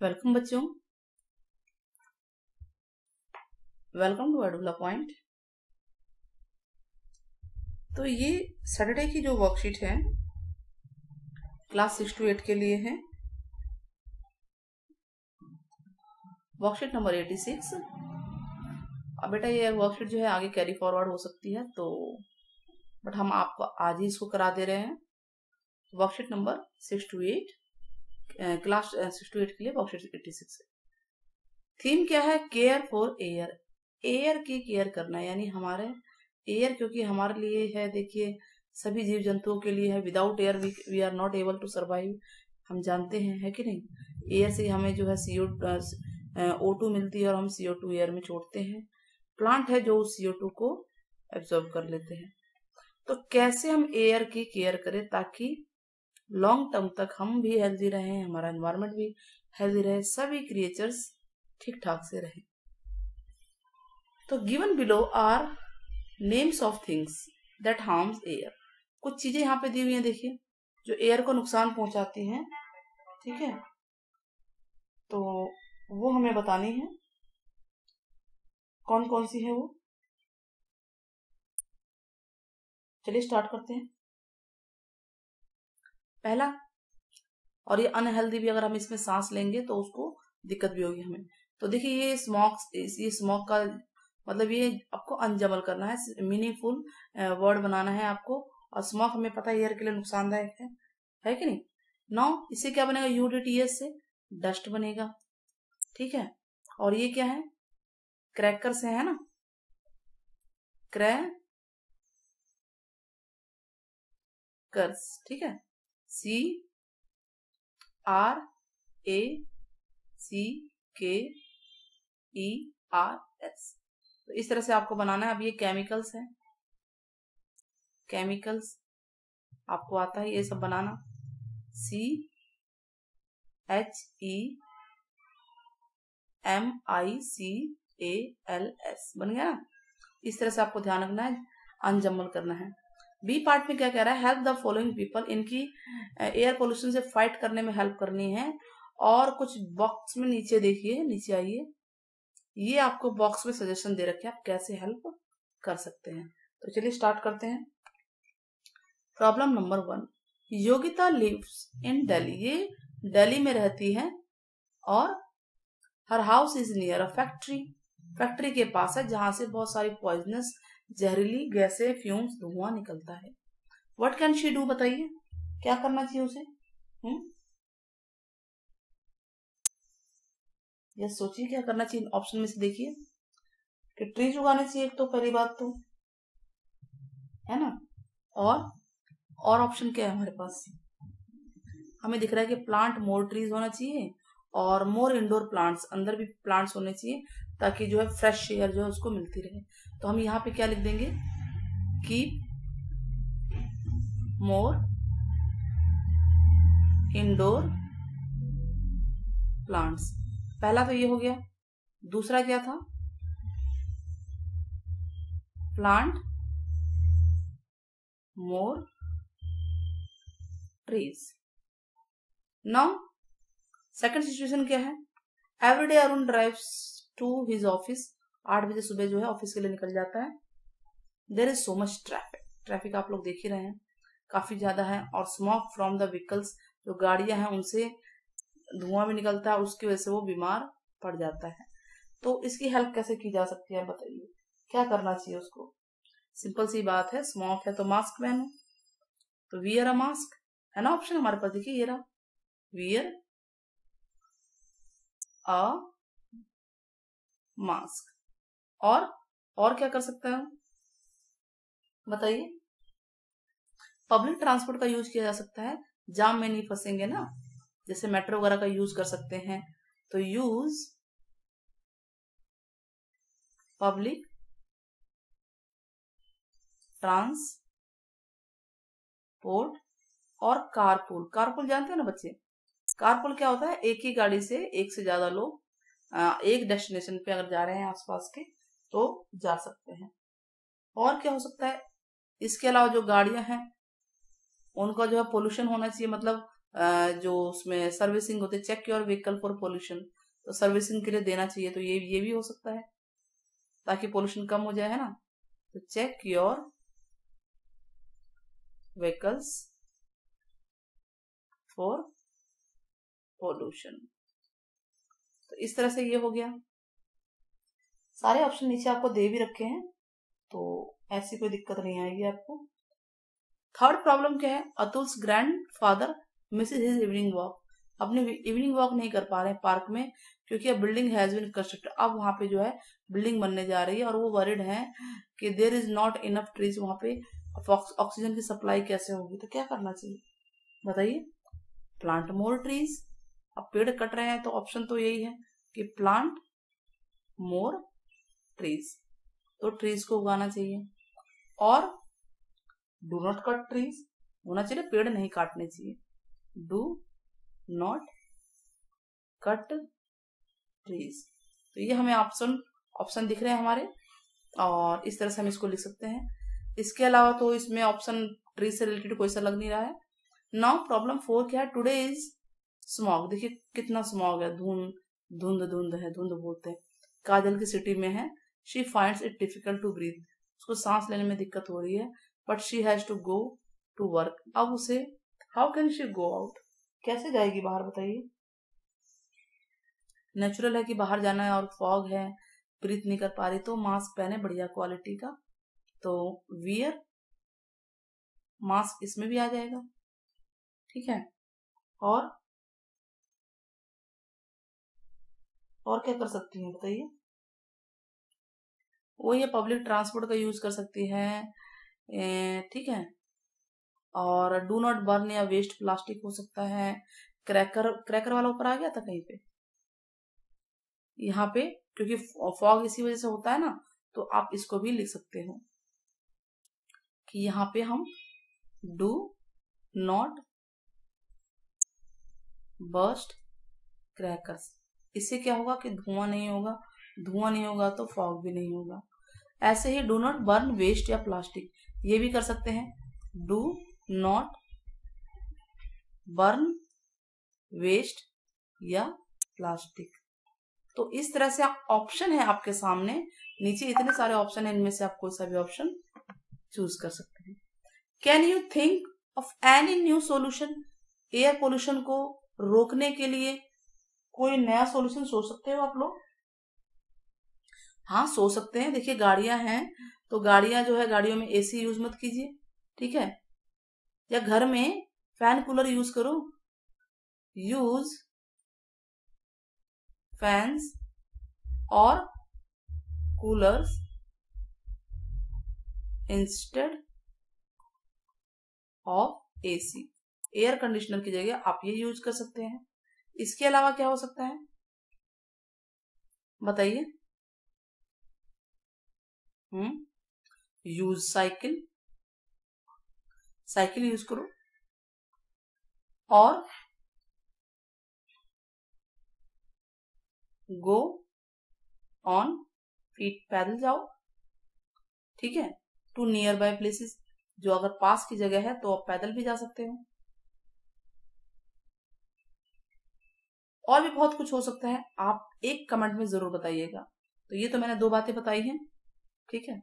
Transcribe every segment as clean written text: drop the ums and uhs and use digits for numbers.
Welcome बच्चों, welcome to एडुला point. तो ये सैटरडे की जो वर्कशीट है क्लास 6 to 8 के लिए है, वर्कशीट नंबर 86। अब बेटा ये वर्कशीट जो है आगे कैरी फॉरवर्ड हो सकती है, तो बट हम आपको आज ही इसको करा दे रहे हैं। Worksheet number 6 to 8 class 6 to 8 के लिए वर्कशीट 86 है। थीम क्या है? Care for air. एयर की केयर करना, यानी हमारे एयर क्योंकि हमारे लिए है, देखिए सभी जीव जंतुओं के लिए है। Without air we are not able to survive, हम जानते हैं, है कि नहीं। एयर से हमें जो है CO2 मिलती है और हम CO2 एयर में छोड़ते हैं। प्लांट है जो CO2 को एब्जॉर्ब कर लेते हैं। तो कैसे हम एयर की केयर करें ताकि लॉन्ग टर्म तक हम भी हेल्दी रहें, हमारा एनवायरमेंट भी हेल्दी रहे, सभी क्रिएचर्स ठीक ठाक से रहे। तो given below are names of things that harms air. कुछ चीजें यहाँ पे दी हुई हैं, देखिए, जो एयर को नुकसान पहुंचाती हैं, ठीक है। तो वो हमें बतानी है, कौन कौन सी है वो। चलिए स्टार्ट करते हैं। पहला, और ये अनहेल्दी भी, अगर हम इसमें सांस लेंगे तो उसको दिक्कत भी होगी हमें। तो देखिए ये स्मोक का मतलब ये आपको अनजमल करना है, मीनिंगफुल वर्ड बनाना है आपको। और स्मोक हमें पता है एयर के लिए नुकसानदायक है कि नहीं। नौ, इससे क्या बनेगा? UDTS से डस्ट बनेगा, ठीक है। और ये क्या है? क्रैकर से है ना, क्रैकर्स, ठीक है। CRACKERS। तो इस तरह से आपको बनाना है। अब ये केमिकल्स है, केमिकल्स आपको आता है ये सब बनाना। CHEMICALS बन गया ना। इस तरह से आपको ध्यान रखना है, अनजम्बल करना है। बी पार्ट में क्या कह रहा है? Help the following people. इनकी एयर पोल्यूशन से फाइट करने में हेल्प करनी है। और कुछ बॉक्स में नीचे देखिए, नीचे आइए, ये आपको बॉक्स में सजेशन दे रखे हैं, आप कैसे हेल्प कर सकते हैं। तो चलिए स्टार्ट करते हैं। Problem number 1, Yogita lives in Delhi. ये दिल्ली में रहती है और her house is near a factory. Factory के पास है जहां से बहुत सारी पॉइजनस जहरीली गैसें, फ्यूम्स, धुआं निकलता है। What can she do? बताइए क्या करना चाहिए उसे। ये सोचिए क्या करना चाहिए। ऑप्शन में से देखिए कि ट्रीज उगाने चाहिए, एक तो पहली बात तो है ना। और ऑप्शन क्या है हमारे पास? हमें दिख रहा है कि प्लांट मोर ट्रीज होना चाहिए और मोर इंडोर प्लांट्स, अंदर भी प्लांट्स होने चाहिए ताकि जो है फ्रेश एयर जो है उसको मिलती रहे। तो हम यहाँ पे क्या लिख देंगे? Keep more indoor plants. पहला तो ये हो गया। दूसरा क्या था? Plant more trees. Now second situation क्या है? Everyday Arun drives to his office. 8 बजे सुबह जो है ऑफिस के लिए निकल जाता है। There is so much traffic. Traffic आप लोग देख ही रहे हैं, काफी ज्यादा है। और स्मोक फ्रॉम द व्हीकल्स, जो गाड़ियां हैं उनसे धुआं भी निकलता है, उसकी वजह से वो बीमार पड़ जाता है। तो इसकी हेल्प कैसे की जा सकती है, बताइए क्या करना चाहिए उसको। सिंपल सी बात है, स्मोक है तो मास्क पहनो, तो वियर अ मास्क है ना ऑप्शन हमारे पास। देखिए ये रहा, वियर अ मास्क। और क्या कर सकते हैं बताइए। पब्लिक ट्रांसपोर्ट का यूज किया जा सकता है, जाम में नहीं फंसेंगे ना, जैसे मेट्रो वगैरह का यूज कर सकते हैं। तो यूज पब्लिक ट्रांसपोर्ट। और कारपूल, कारपूल जानते हो ना बच्चे। कारपूल क्या होता है? एक ही गाड़ी से एक से ज्यादा लोग एक डेस्टिनेशन पे अगर जा रहे हैं आसपास के तो जा सकते हैं। और क्या हो सकता है? इसके अलावा जो गाड़ियां हैं उनका जो है पोल्यूशन होना चाहिए, मतलब जो उसमें सर्विसिंग होते, check your vehicle for pollution, तो सर्विसिंग के लिए देना चाहिए, तो ये भी हो सकता है ताकि पोल्यूशन कम हो जाए, है ना। तो check your vehicles for pollution. तो इस तरह से ये हो गया। सारे ऑप्शन नीचे आपको दे भी रखे हैं, तो ऐसी कोई दिक्कत नहीं आएगी आपको। थर्ड प्रॉब्लम क्या है, Atul's grandfather misses his evening walk, अपने इवनिंग वॉक नहीं कर पा रहे हैं पार्क में क्योंकि अब बिल्डिंग हैज बीन कंस्ट्रक्टेड, अब वहां पे जो है बिल्डिंग बनने जा रही है और वो वरिड है कि there is not enough trees, वहां पे ऑक्सीजन की सप्लाई कैसे होगी। तो क्या करना चाहिए बताइए, प्लांट मोर ट्रीज। अब पेड़ कट रहे हैं तो ऑप्शन तो यही है कि प्लांट मोर ट्रीज, तो ट्रीज को उगाना चाहिए। और डू नॉट कट ट्रीज होना चाहिए, पेड़ नहीं काटने चाहिए, डू नॉट कट ट्रीज। तो ये हमें ऑप्शन दिख रहे हैं हमारे, और इस तरह से हम इसको लिख सकते हैं। इसके अलावा तो इसमें ऑप्शन ट्री से रिलेटेड कोई सा लग नहीं रहा है। नाउ प्रॉब्लम 4 क्या है, टुडे इज स्मॉग, देखिए कितना स्मॉग है, धुंध है, धुंध बोलते हैं, काजल की सिटी में है। She finds it difficult to breathe, उसको सांस लेने में दिक्कत हो रही है, but she has to go to work. अब उसे how can she go out, कैसे जाएगी बाहर बताइए। नेचुरल है कि बाहर जाना है और फॉग है, ब्रीथ नहीं कर पा रही, तो मास्क पहने बढ़िया क्वालिटी का, तो वियर मास्क इसमें भी आ जाएगा, ठीक है। और क्या कर सकती हैं बताइए, वो ये पब्लिक ट्रांसपोर्ट का यूज कर सकती है, ठीक है। और डू नॉट बर्न या वेस्ट प्लास्टिक हो सकता है। क्रैकर वाला ऊपर आ गया था कहीं पे, यहाँ पे क्योंकि फॉग इसी वजह से होता है ना, तो आप इसको भी लिख सकते हो कि यहाँ पे हम डू नॉट बर्स्ट क्रैकर्स, इससे क्या होगा कि धुआं नहीं होगा तो फॉग भी नहीं होगा। ऐसे ही डू नॉट बर्न वेस्ट या प्लास्टिक, ये भी कर सकते हैं, डू नॉट बर्न वेस्ट या प्लास्टिक। तो इस तरह से ऑप्शन है आपके सामने, नीचे इतने सारे ऑप्शन है, इनमें से आप कोई सा भी ऑप्शन चूज कर सकते हैं। Can you think of any new solution, air pollution को रोकने के लिए कोई नया सॉल्यूशन सोच सकते हो आप लोग। हाँ सोच सकते हैं, देखिए गाड़ियां हैं तो गाड़ियां जो है, गाड़ियों में एसी यूज मत कीजिए, ठीक है, या घर में फैन कूलर यूज करो, यूज फैंस और coolers instead of AC, air conditioner की जगह आप ये यूज कर सकते हैं। इसके अलावा क्या हो सकता है बताइए। यूज साइकिल यूज करो, और गो ऑन फीट, पैदल जाओ, ठीक है, टू नियर बाय प्लेसेस, जो अगर पास की जगह है तो आप पैदल भी जा सकते हो। और भी बहुत कुछ हो सकता है, आप एक कमेंट में जरूर बताइएगा। तो ये तो मैंने 2 बातें बताई हैं, ठीक है।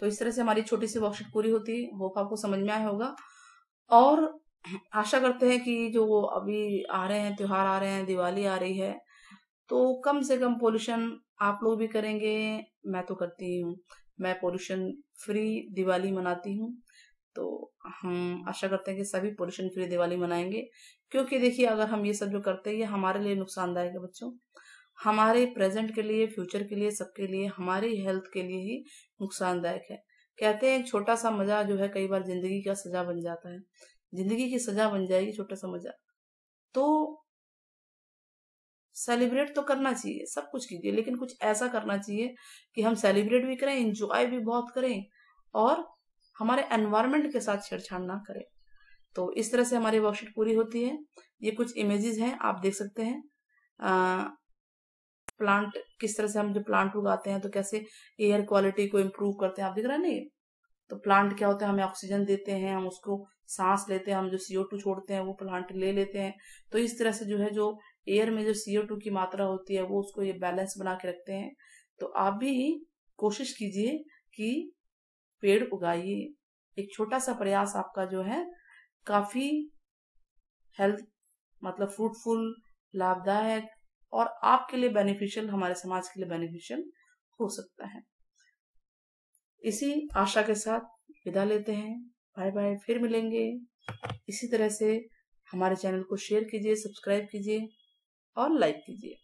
तो इस तरह से हमारी छोटी सी वर्कशीट पूरी होती है, होप आपको समझ में आया होगा। और आशा करते हैं कि जो अभी आ रहे हैं त्योहार, आ रहे हैं, दिवाली आ रही है, तो कम से कम पोल्यूशन आप लोग भी करेंगे, मैं तो करती ही हूँ, मैं पोल्यूशन फ्री दिवाली मनाती हूँ। तो हम आशा करते हैं कि सभी पोल्यूशन फ्री दिवाली मनाएंगे, क्योंकि देखिए अगर हम ये सब जो करते हैं ये हमारे लिए नुकसानदायक है बच्चों, हमारे प्रेजेंट के लिए, फ्यूचर के लिए, सबके लिए, हमारी हेल्थ के लिए ही नुकसानदायक है। कहते हैं छोटा सा मजा जो है कई बार जिंदगी का सजा बन जाता है, जिंदगी की सजा बन जाएगी छोटा सा मजा। तो सेलिब्रेट तो करना चाहिए, सब कुछ कीजिए, लेकिन कुछ ऐसा करना चाहिए कि हम सेलिब्रेट भी करें, एंजॉय भी बहुत करें, और हमारे एनवायरनमेंट के साथ छेड़छाड़ ना करें। तो इस तरह से हमारी वर्कशीट पूरी होती है। ये कुछ इमेजेस हैं, आप देख सकते हैं प्लांट, किस तरह से हम जो प्लांट उगाते हैं तो कैसे एयर क्वालिटी को इम्प्रूव करते हैं, आप देख रहे हैं ना ये। तो प्लांट क्या होता है, हमें ऑक्सीजन देते हैं, हम उसको सांस लेते हैं, हम जो CO2 छोड़ते हैं वो प्लांट ले लेते हैं। तो इस तरह से जो है जो एयर में जो CO2 की मात्रा होती है वो उसको ये बैलेंस बना के रखते हैं। तो आप भी कोशिश कीजिए कि पेड़ उगाइए। एक छोटा सा प्रयास आपका जो है काफी हेल्थ मतलब फ्रूटफुल, लाभदायक और आपके लिए बेनिफिशियल, हमारे समाज के लिए बेनिफिशियल हो सकता है। इसी आशा के साथ विदा लेते हैं। बाय बाय, फिर मिलेंगे। इसी तरह से हमारे चैनल को शेयर कीजिए, सब्सक्राइब कीजिए और लाइक कीजिए।